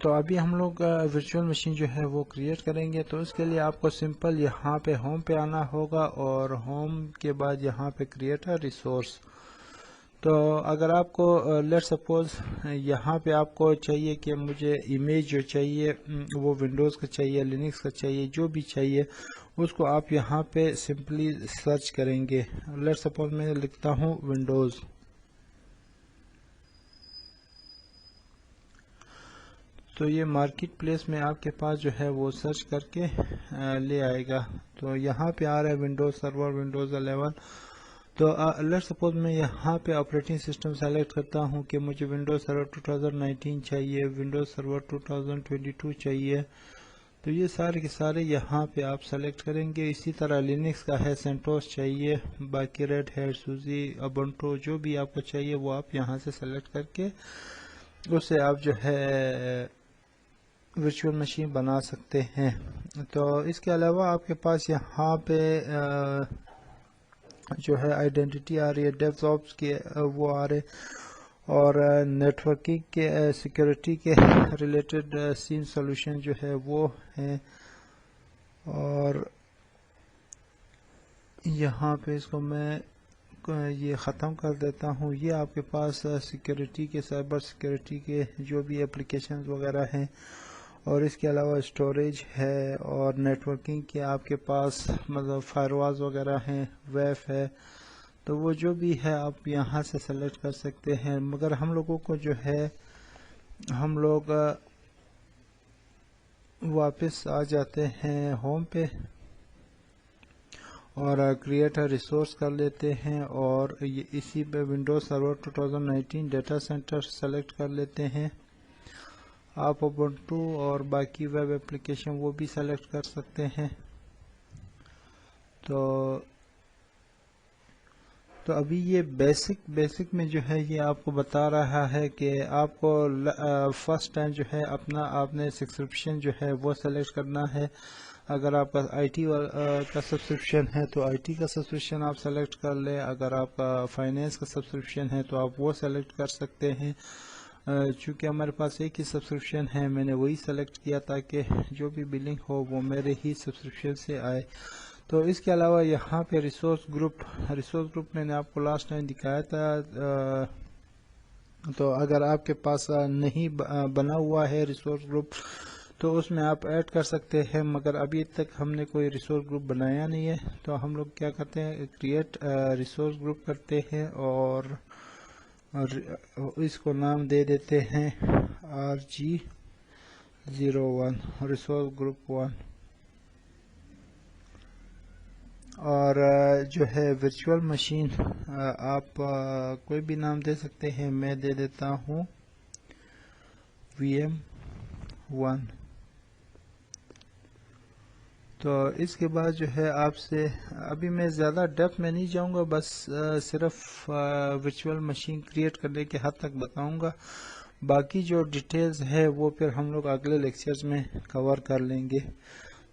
تو ابھی ہم لوگ ورچوئل مشین جو ہے وہ کریٹ کریں گے. تو اس کے لیے آپ کو سمپل یہاں پہ ہوم پہ آنا ہوگا اور ہوم کے بعد یہاں پہ کریٹ ریسورس. تو اگر آپ کو لیٹ سپوز یہاں پہ آپ کو چاہیے کہ مجھے امیج جو چاہیے وہ ونڈوز کا چاہیے، لینکس کا چاہیے، جو بھی چاہیے اس کو آپ یہاں پہ سمپلی سرچ کریں گے. لیٹ سپوز میں لکھتا ہوں ونڈوز. تو یہ مارکیٹ پلیس میں آپ کے پاس جو ہے وہ سرچ کر کے لے آئے گا. تو یہاں پہ آ رہا ہے ونڈوز سرور، ونڈوز 11. تو لیٹ سپوز میں یہاں پہ آپریٹنگ سسٹم سیلیکٹ کرتا ہوں کہ مجھے ونڈوز سرور 2019 چاہیے، ونڈوز سرور 2022 چاہیے. تو یہ سارے کے سارے یہاں پہ آپ سیلیکٹ کریں گے. اسی طرح لینکس کا ہے سینٹوس چاہیے، باقی ریڈ ہیٹ، سوزی، ابنٹو جو بھی آپ کو چاہیے وہ آپ یہاں سے سیلیکٹ کر کے اسے آپ جو ہے ورچوئل مشین بنا سکتے ہیں. تو اس کے علاوہ آپ کے پاس یہاں پہ جو ہے آئیڈینٹی آ رہی ہے، ڈیوز آپس کے وہ آ رہے، اور نیٹورکنگ کے سیکیورٹی کے ریلیٹڈ سین سولوشن جو ہے وہ ہیں. اور یہاں پہ اس کو میں یہ ختم کر دیتا ہوں. یہ آپ کے پاس سیکیورٹی کے، سائبر سیکیورٹی کے جو بھی اپلیکیشنز وغیرہ ہیں، اور اس کے علاوہ اسٹوریج ہے اور نیٹورکنگ کے آپ کے پاس مطلب فائروالز وغیرہ ہیں، ویف ہے. تو وہ جو بھی ہے آپ یہاں سے سیلیکٹ کر سکتے ہیں. مگر ہم لوگوں کو جو ہے ہم لوگ واپس آ جاتے ہیں ہوم پہ اور کریٹ ریسورس کر لیتے ہیں، اور اسی پہ ونڈوز سرور 2019 ڈیٹا سینٹر سیلیکٹ کر لیتے ہیں. آپ اوبنٹو اور باقی ویب اپلیکیشن وہ بھی سیلیکٹ کر سکتے ہیں. تو ابھی یہ بیسک میں جو ہے یہ آپ کو بتا رہا ہے کہ آپ کو فرسٹ ٹائم جو ہے اپنا آپ نے سبسکرپشن جو ہے وہ سیلیکٹ کرنا ہے. اگر آپ کا آئی ٹی کا سبسکرپشن ہے تو آئی ٹی کا سبسکرپشن آپ سیلیکٹ کر لیں. اگر آپ کا فائنینس کا سبسکرپشن ہے تو آپ وہ سیلیکٹ کر سکتے ہیں. چونکہ ہمارے پاس ایک ہی سبسکرپشن ہے، میں نے وہی سیلیکٹ کیا تاکہ جو بھی بلنگ ہو وہ میرے ہی سبسکرپشن سے آئے. تو اس کے علاوہ یہاں پہ ریسورس گروپ میں نے آپ کو لاسٹ ٹائم دکھایا تھا. تو اگر آپ کے پاس نہیں بنا ہوا ہے ریسورس گروپ تو اس میں آپ ایڈ کر سکتے ہیں، مگر ابھی تک ہم نے کوئی ریسورس گروپ بنایا نہیں ہے. تو ہم لوگ کیا کرتے ہیں، کریٹ ریسورس گروپ کرتے ہیں اور اس کو نام دے دیتے ہیں RG01 ریسورس گروپ 1. اور جو ہے ورچوئل مشین آپ کوئی بھی نام دے سکتے ہیں. میں دے دیتا ہوں VM1. تو اس کے بعد جو ہے آپ سے ابھی میں زیادہ ڈیپتھ میں نہیں جاؤں گا، بس صرف ورچوئل مشین کریٹ کرنے کے حد تک بتاؤں گا. باقی جو ڈیٹیلز ہے وہ پھر ہم لوگ اگلے لیکچرز میں کور کر لیں گے.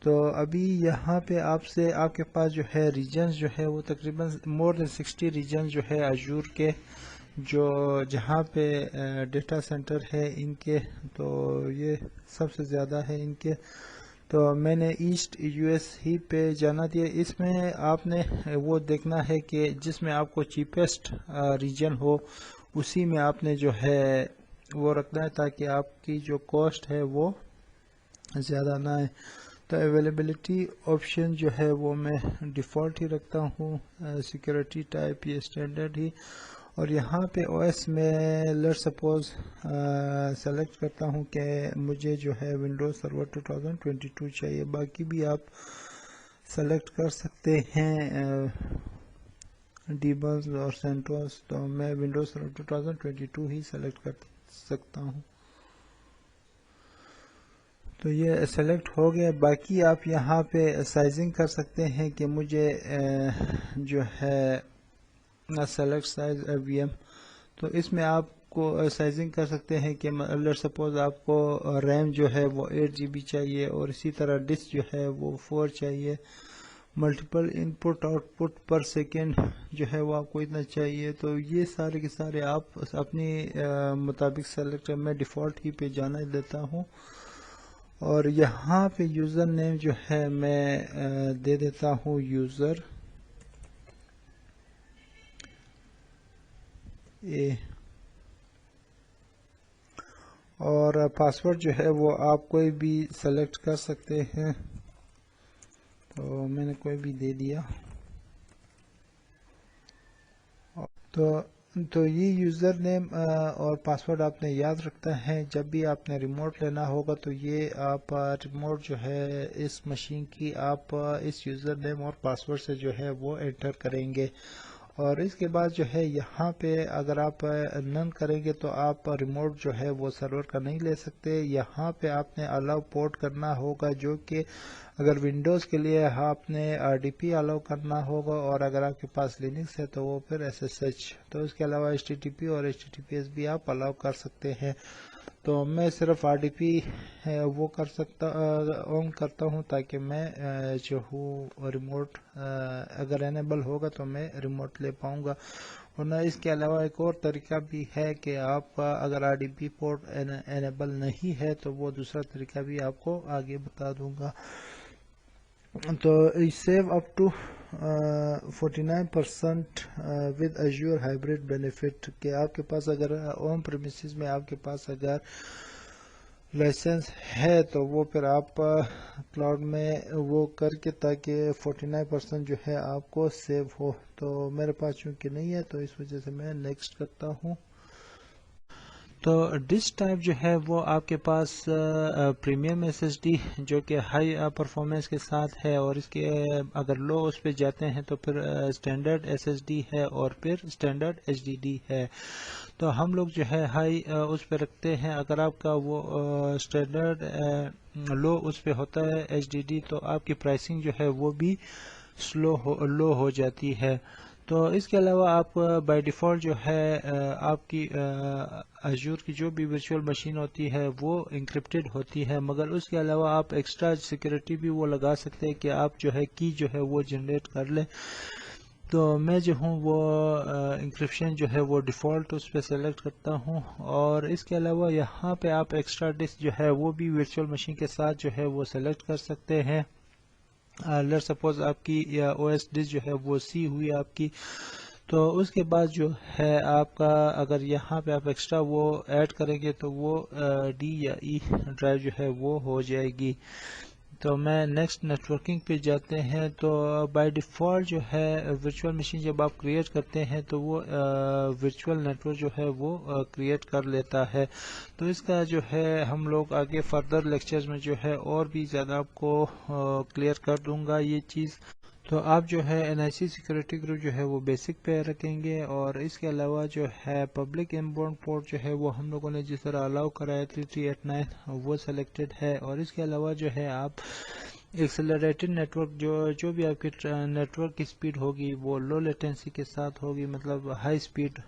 تو ابھی یہاں پہ آپ کے پاس جو ہے ریجنز جو ہے وہ تقریباً مور دین 60 ریجنز جو ہے ایجور کے، جو جہاں پہ ڈیٹا سینٹر ہے ان کے، تو یہ سب سے زیادہ ہے ان کے. تو میں نے ایسٹ US ہی پہ جانا دیا. اس میں آپ نے وہ دیکھنا ہے کہ جس میں آپ کو چیپسٹ ریجن ہو اسی میں آپ نے جو ہے وہ رکھنا ہے تاکہ آپ کی جو کاسٹ ہے وہ زیادہ نہ آئے. تو اویلیبلٹی آپشن جو ہے وہ میں ڈیفالٹ ہی رکھتا ہوں، سیکیورٹی ٹائپ یہ اسٹینڈرڈ ہی. اور یہاں پہ OS میں لیٹ سپوز سیلیکٹ کرتا ہوں کہ مجھے جو ہے ونڈوز سرور 2022 چاہیے. باقی بھی آپ سیلیکٹ کر سکتے ہیں ڈیبنز اور سینٹوس. تو میں ونڈوز سرور 2022 ہی سیلیکٹ کر سکتا ہوں. تو یہ سیلیکٹ ہو گیا. باقی آپ یہاں پہ سائزنگ کر سکتے ہیں کہ مجھے جو ہے سیلیکٹ سائز VM. تو اس میں آپ کو سائزنگ کر سکتے ہیں کہ لیٹ سپوز آپ کو ریم جو ہے وہ 8 GB چاہیے اور اسی طرح ڈسک جو ہے وہ 4 چاہیے. Multiple input out put per second جو ہے وہ آپ کو اتنا چاہیے. تو یہ سارے کے سارے آپ اپنی مطابق سلیکٹ. میں ڈیفالٹ ہی پہ جانا دیتا ہوں اور یہاں پہ یوزر نیم جو ہے میں دے دیتا ہوں یوزر اے اور پاسورڈ جو ہے وہ آپ کوئی بھی سلیکٹ کر سکتے ہیں. تو میں نے کوئی بھی دے دیا. تو یہ یوزر نیم اور پاسورڈ آپ نے یاد رکھتا ہے. جب بھی آپ نے ریموٹ لینا ہوگا تو یہ آپ ریموٹ جو ہے اس مشین کی آپ اس یوزر نیم اور پاسورڈ سے جو ہے وہ انٹر کریں گے. اور اس کے بعد جو ہے یہاں پہ اگر آپ نن کریں گے تو آپ ریموٹ جو ہے وہ سرور کا نہیں لے سکتے. یہاں پہ آپ نے الاؤ پورٹ کرنا ہوگا جو کہ اگر ونڈوز کے لیے آپ نے RDP الاؤ کرنا ہوگا اور اگر آپ کے پاس لینکس ہے تو وہ پھر SSH. تو اس کے علاوہ HTTP اور HTTPS بھی آپ الاؤ کر سکتے ہیں. تو میں صرف RDP وہ کر سکتا آن کرتا ہوں تاکہ میں جو ہوں ریموٹ اگر انیبل ہوگا تو میں ریموٹ لے پاؤں گا. ورنہ اس کے علاوہ ایک اور طریقہ بھی ہے کہ آپ اگر RDP پورٹ انیبل نہیں ہے تو وہ دوسرا طریقہ بھی آپ کو آگے بتا دوں گا. تو save up to 49% with Azure hybrid benefit کہ آپ کے پاس اگر آن پریمیسز میں آپ کے پاس اگر لائسنس ہے تو وہ پھر آپ کلاؤڈ میں وہ کر کے تاکہ 49% جو ہے آپ کو سیو ہو. تو میرے پاس چونکہ نہیں ہے تو اس وجہ سے میں نیکسٹ کرتا ہوں. تو ڈسک ٹائپ جو ہے وہ آپ کے پاس پریمیم SSD جو کہ ہائی پرفارمنس کے ساتھ ہے اور اس کے اگر لو اس پہ جاتے ہیں تو پھر اسٹینڈرڈ SSD ہے اور پھر اسٹینڈرڈ HDD ہے. تو ہم لوگ جو ہے ہائی اس پہ رکھتے ہیں. اگر آپ کا وہ اسٹینڈرڈ لو اس پہ ہوتا ہے HDD تو آپ کی پرائسنگ جو ہے وہ بھی لو ہو جاتی ہے. تو اس کے علاوہ آپ بائی ڈیفالٹ جو ہے آپ کی ایزور کی جو بھی ورچوئل مشین ہوتی ہے وہ انکرپٹڈ ہوتی ہے مگر اس کے علاوہ آپ ایکسٹرا سیکیورٹی بھی وہ لگا سکتے ہیں کہ آپ جو ہے کی جو ہے وہ جنریٹ کر لیں. تو میں جو ہوں وہ انکرپشن جو ہے وہ ڈیفالٹ اس پہ سلیکٹ کرتا ہوں. اور اس کے علاوہ یہاں پہ آپ ایکسٹرا ڈسک جو ہے وہ بھی ورچوئل مشین کے ساتھ جو ہے وہ سلیکٹ کر سکتے ہیں. لیٹ سپوز آپ کی یا OS ڈسک جو ہے وہ C ہوئی آپ کی تو اس کے بعد جو ہے آپ کا اگر یہاں پہ آپ ایکسٹرا وہ ایڈ کریں گے تو وہ D یا E ڈرائیو جو ہے وہ ہو جائے گی. تو میں نیکسٹ نیٹورکنگ پہ جاتے ہیں. تو بائی ڈیفالٹ جو ہے ورچوئل مشین جب آپ کریٹ کرتے ہیں تو وہ ورچوئل نیٹورک جو ہے وہ کریٹ کر لیتا ہے. تو اس کا جو ہے ہم لوگ آگے فردر لیکچرز میں جو ہے اور بھی زیادہ آپ کو کلیئر کر دوں گا یہ چیز. تو آپ جو ہے NIC سیکورٹی گروپ جو ہے وہ بیسک پہ رکھیں گے اور اس کے علاوہ جو ہے پبلک انباؤنڈ پورٹ جو ہے وہ ہم لوگوں نے جس طرح الاؤ کرا ہے 3389 وہ سلیکٹڈ ہے. اور اس کے علاوہ جو ہے آپ ایکسلریٹڈ نیٹورک جو بھی آپ کی نیٹورک کی سپیڈ ہوگی وہ لو لیٹنسی کے ساتھ ہوگی مطلب ہائی سپیڈ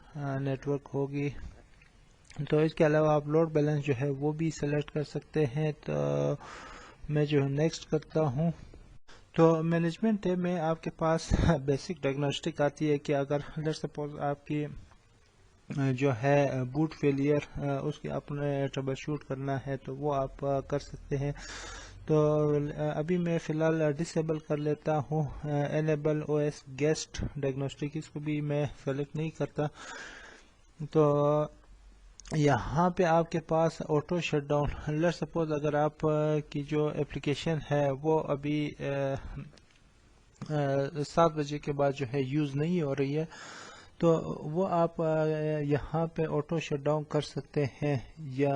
نیٹورک ہوگی. تو اس کے علاوہ آپ لوڈ بیلنس جو ہے وہ بھی سلیکٹ کر سکتے ہیں. تو میں جو ہے نیکسٹ کرتا ہوں. تو مینجمنٹ ٹیب میں آپ کے پاس بیسک ڈائگنوسٹک آتی ہے کہ اگر لیٹ سپوز آپ کی جو ہے بوٹ فیلئر اس کی آپ نے ٹربل شوٹ کرنا ہے تو وہ آپ کر سکتے ہیں. تو ابھی میں فی الحال ڈسیبل کر لیتا ہوں انیبل OS گیسٹ ڈائگنوسٹک اس کو بھی میں سلیکٹ نہیں کرتا. تو یہاں پہ آپ کے پاس auto shut down let suppose اگر آپ کی جو اپلیکیشن ہے وہ ابھی 7 بجے کے بعد جو ہے یوز نہیں ہو رہی ہے تو وہ آپ یہاں پہ آٹو شٹ ڈاؤن کر سکتے ہیں یا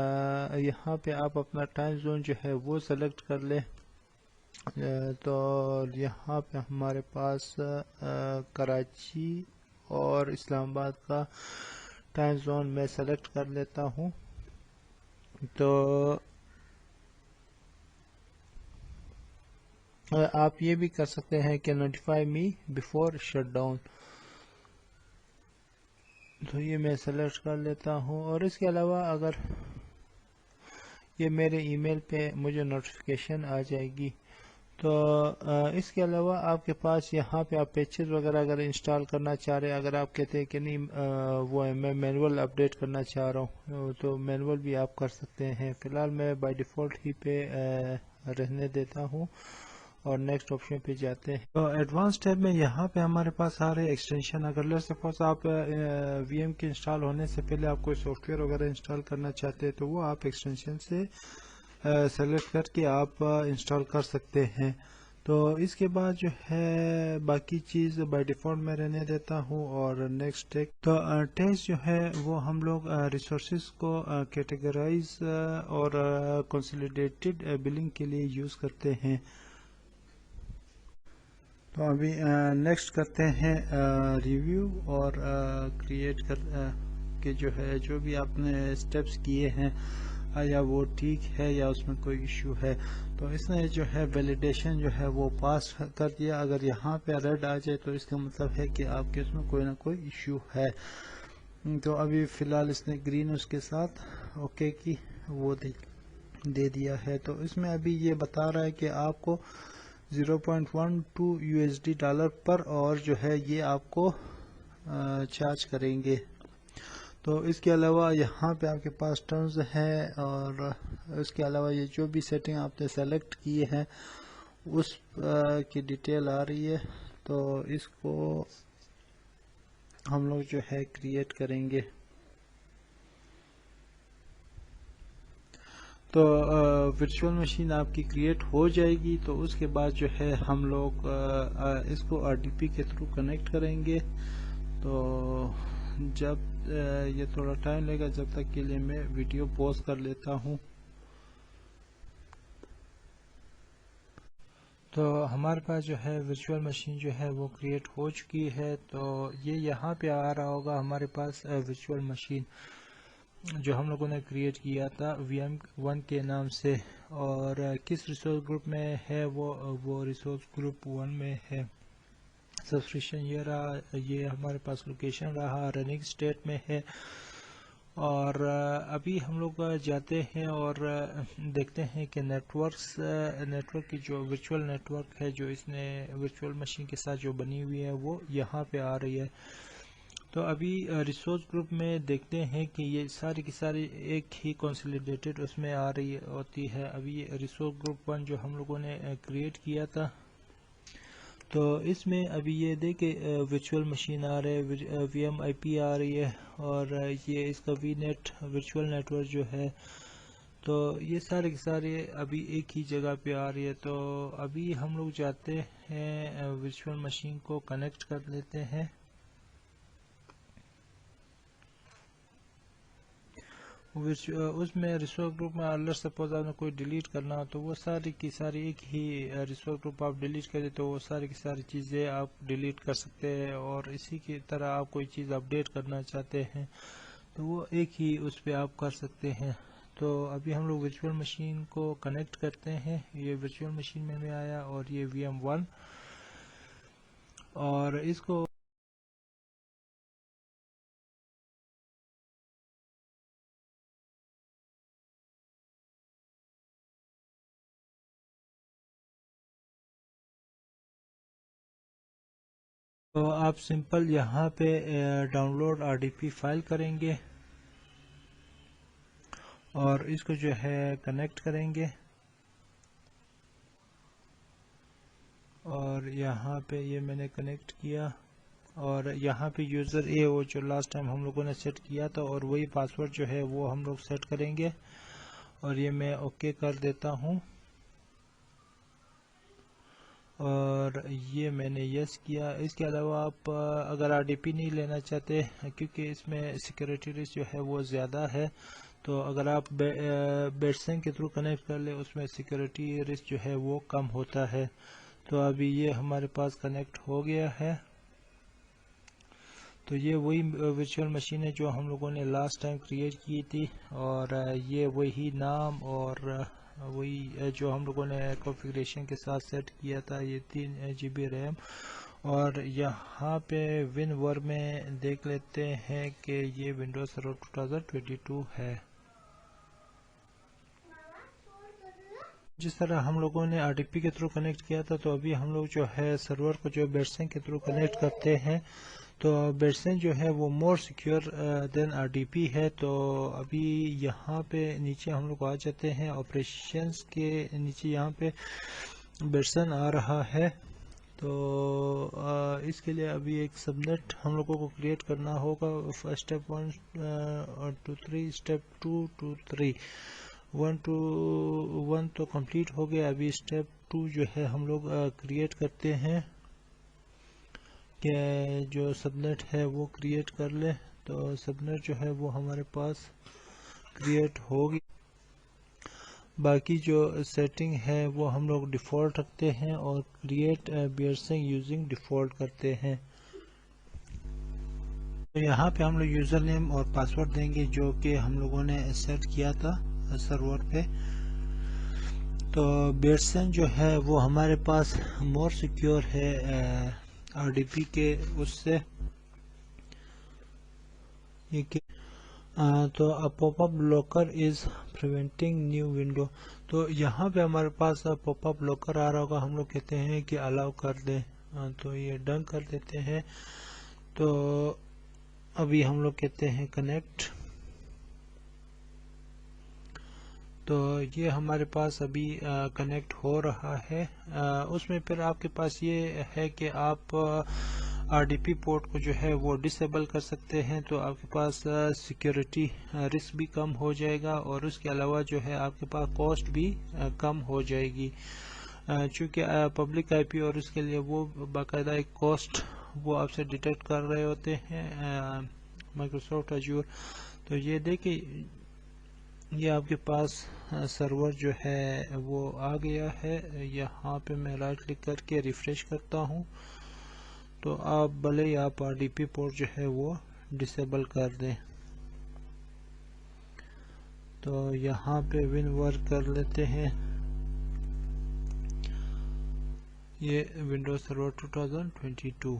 یہاں پہ آپ اپنا ٹائم زون جو ہے وہ سلیکٹ کر لیں. تو یہاں پہ ہمارے پاس کراچی اور اسلام آباد کا ٹائم زون میں سلیکٹ کر لیتا ہوں. تو آپ یہ بھی کر سکتے ہیں کہ نوٹیفائی می بیفور شٹ ڈاؤن. تو یہ میں سلیکٹ کر لیتا ہوں. اور اس کے علاوہ اگر یہ میرے ای میل پہ مجھے نوٹیفیکیشن آ جائے گی تو اس کے علاوہ آپ کے پاس یہاں پہ آپ پیچز وغیرہ اگر انسٹال کرنا چاہ رہے ہیں، اگر آپ کہتے ہیں کہ نہیں وہ میں مینول اپڈیٹ کرنا چاہ رہا ہوں تو مینول بھی آپ کر سکتے ہیں. فی الحال میں بائی ڈیفالٹ ہی پہ رہنے دیتا ہوں اور نیکسٹ آپشن پہ جاتے ہیں. تو ایڈوانس ٹیب میں یہاں پہ ہمارے پاس سارے ایکسٹینشن، اگر لیٹس سپوز آپ وی ایم کے انسٹال ہونے سے پہلے آپ کوئی سافٹ ویئر وغیرہ انسٹال کرنا چاہتے ہیں تو وہ آپ ایکسٹینشن سے سلیکٹ کر کے آپ انسٹال کر سکتے ہیں. تو اس کے بعد جو ہے باقی چیز بائی ڈیفالٹ میں رہنے دیتا ہوں اور نیکسٹ ٹیک. تو ٹیکس جو ہے وہ ہم لوگ ریسورسز کو کیٹیگرائز اور کنسولیڈیٹڈ بلنگ کے لیے یوز کرتے ہیں. تو ابھی نیکسٹ کرتے ہیں ریویو اور کریٹ کے جو ہے جو بھی آپ نے اسٹیپس کیے ہیں یا وہ ٹھیک ہے یا اس میں کوئی ایشو ہے. تو اس نے جو ہے ویلیڈیشن جو ہے وہ پاس کر دیا. اگر یہاں پہ ریڈ آ جائے تو اس کا مطلب ہے کہ آپ کے اس میں کوئی نہ کوئی ایشو ہے. تو ابھی فی الحال اس نے گرین اس کے ساتھ اوکے کی وہ دے دیا ہے. تو اس میں ابھی یہ بتا رہا ہے کہ آپ کو 0.12 USD پر اور جو ہے یہ آپ کو چارج کریں گے. تو اس کے علاوہ یہاں پہ آپ کے پاس ٹرمز ہے اور اس کے علاوہ یہ جو بھی سیٹنگ آپ نے سیلیکٹ کیے ہیں اس کی ڈیٹیل آ رہی ہے. تو اس کو ہم لوگ جو ہے کریٹ کریں گے. تو ورچوئل مشین آپ کی کریٹ ہو جائے گی. تو اس کے بعد جو ہے ہم لوگ اس کو RDP کے تھرو کنیکٹ کریں گے. تو جب یہ تھوڑا ٹائم لے گا جب تک کے لیے میں ویڈیو پوز کر لیتا ہوں. تو ہمارے پاس جو ہے ورچوئل مشین جو ہے وہ کریٹ ہو چکی ہے. تو یہ یہاں پہ آ رہا ہوگا ہمارے پاس ورچوئل مشین جو ہم لوگوں نے کریٹ کیا تھا VM1 کے نام سے. اور کس ریسورس گروپ میں ہے وہ ریسورس گروپ 1 میں ہے. سبسکرپشن یہ رہا، یہ ہمارے پاس لوکیشن رہا، رننگ اسٹیٹ میں ہے. اور ابھی ہم لوگ جاتے ہیں اور دیکھتے ہیں کہ نیٹ ورک کی جو ورچوئل نیٹ ورک ہے جو اس نے ورچوئل مشین کے ساتھ جو بنی ہوئی ہے وہ یہاں پہ آ رہی ہے. تو ابھی ریسورس گروپ میں دیکھتے ہیں کہ یہ ساری کی ساری ایک ہی کنسولیڈیٹڈ اس میں آ رہی ہوتی ہے. ابھی ریسورس گروپ 1 جو ہم لوگوں نے کریٹ کیا تھا تو اس میں ابھی یہ دیکھیں ورچوئل مشین آ رہے ہے، VM IP آ رہی ہے اور یہ اس کا VNet ورچوئل نیٹ ورک جو ہے. تو یہ سارے کے سارے ابھی ایک ہی جگہ پہ آ رہی ہے. تو ابھی ہم لوگ جاتے ہیں ورچوئل مشین کو کنیکٹ کر لیتے ہیں. اس میں ریسورس گروپ میں اگر سپوز آپ نے کوئی ڈیلیٹ کرنا ہو تو وہ ساری کی ساری ایک ہی ریسورس گروپ آپ ڈیلیٹ کریں تو وہ ساری کی ساری چیزیں آپ ڈیلیٹ کر سکتے ہیں. اور اسی کی طرح آپ کوئی چیز اپڈیٹ کرنا چاہتے ہیں تو وہ ایک ہی اس پہ آپ کر سکتے ہیں. تو ابھی ہم لوگ ورچوئل مشین کو کنیکٹ کرتے ہیں. یہ ورچوئل مشین میں آیا اور یہ VM1 اور اس کو تو آپ سمپل یہاں پہ ڈاؤن لوڈ RDP فائل کریں گے اور اس کو جو ہے کنیکٹ کریں گے. اور یہاں پہ یہ میں نے کنیکٹ کیا اور یہاں پہ یوزر اے وہ جو لاسٹ ٹائم ہم لوگوں نے سیٹ کیا تھا اور وہی پاسورڈ جو ہے وہ ہم لوگ سیٹ کریں گے. اور یہ میں اوکے کر دیتا ہوں اور یہ میں نے یس کیا. اس کے علاوہ آپ اگر RDP نہیں لینا چاہتے کیونکہ اس میں سیکیورٹی رسک جو ہے وہ زیادہ ہے تو اگر آپ بیٹسنگ کے تھرو کنیکٹ کر لیں اس میں سیکیورٹی رسک جو ہے وہ کم ہوتا ہے. تو ابھی یہ ہمارے پاس کنیکٹ ہو گیا ہے. تو یہ وہی ورچوئل مشین ہے جو ہم لوگوں نے لاسٹ ٹائم کریٹ کی تھی اور یہ وہی نام اور وہی جو ہم لوگوں نے کنفیگریشن کے ساتھ سیٹ کیا تھا. یہ 3 GB ریم اور یہاں پہ WinVer میں دیکھ لیتے ہیں کہ یہ ونڈوز سرور 2022 ہے. جس طرح ہم لوگوں نے RDP کے تھرو کنیکٹ کیا تھا، تو ابھی ہم لوگ جو ہے سرور کو جو بیٹسنگ کے تھرو کنیکٹ کرتے ہیں، تو بیٹسنگ جو ہے وہ مور سیکیور دین RDP ہے. تو ابھی یہاں پہ نیچے ہم لوگ آ جاتے ہیں، آپریشنز کے نیچے یہاں پہ بیٹسن آ رہا ہے. تو اس کے لیے ابھی ایک سب نیٹ ہم لوگوں کو کریٹ کرنا ہوگا. اسٹیپ 1 اور 2 3 اسٹیپ 2 2 3 1 to 1 تو کمپلیٹ ہو گیا. ابھی اسٹیپ 2 جو ہے ہم لوگ کریٹ کرتے ہیں کہ جو سب نیٹ ہے وہ کریٹ کر لے. تو سب نیٹ جو ہے وہ ہمارے پاس کریٹ ہوگی. باقی جو سیٹنگ ہے وہ ہم لوگ ڈیفالٹ رکھتے ہیں اور کریٹ بیئرسنگ یوزنگ ڈیفالٹ کرتے ہیں. تو یہاں پہ ہم لوگ یوزر نیم اور پاسورڈ دیں گے جو کہ ہم لوگوں نے سیٹ کیا تھا سرور پہ. تو بیٹسن جو ہے وہ ہمارے پاس مور سیکیور ہے RDP کے اس سے. تو پاپ اپ بلاکر از پریونٹنگ نیو ونڈو. تو یہاں پہ ہمارے پاس پاپ اپ بلاکر آ رہا ہوگا، ہم لوگ کہتے ہیں کہ الاؤ کر دیں. تو یہ ڈن کر دیتے ہیں. تو ابھی ہم لوگ کہتے ہیں کنیکٹ. تو یہ ہمارے پاس ابھی کنیکٹ ہو رہا ہے. اس میں پھر آپ کے پاس یہ ہے کہ آپ RDP پورٹ کو جو ہے وہ ڈسیبل کر سکتے ہیں. تو آپ کے پاس سیکیورٹی رسک بھی کم ہو جائے گا اور اس کے علاوہ جو ہے آپ کے پاس کاسٹ بھی کم ہو جائے گی. چونکہ پبلک IP اور اس کے لیے وہ باقاعدہ ایک کاسٹ وہ آپ سے ڈیٹیکٹ کر رہے ہوتے ہیں مائکروسافٹ ایجور. تو یہ دیکھیں یہ آپ کے پاس سرور جو ہے وہ آ گیا ہے. یہاں پہ میں رائٹ کلک کر کے ریفریش کرتا ہوں. تو آپ بھلے ہی آپ RDP پورٹ جو ہے وہ ڈسیبل کر دیں. تو یہاں پہ ون ورک کر لیتے ہیں. یہ ونڈوز سرور 2022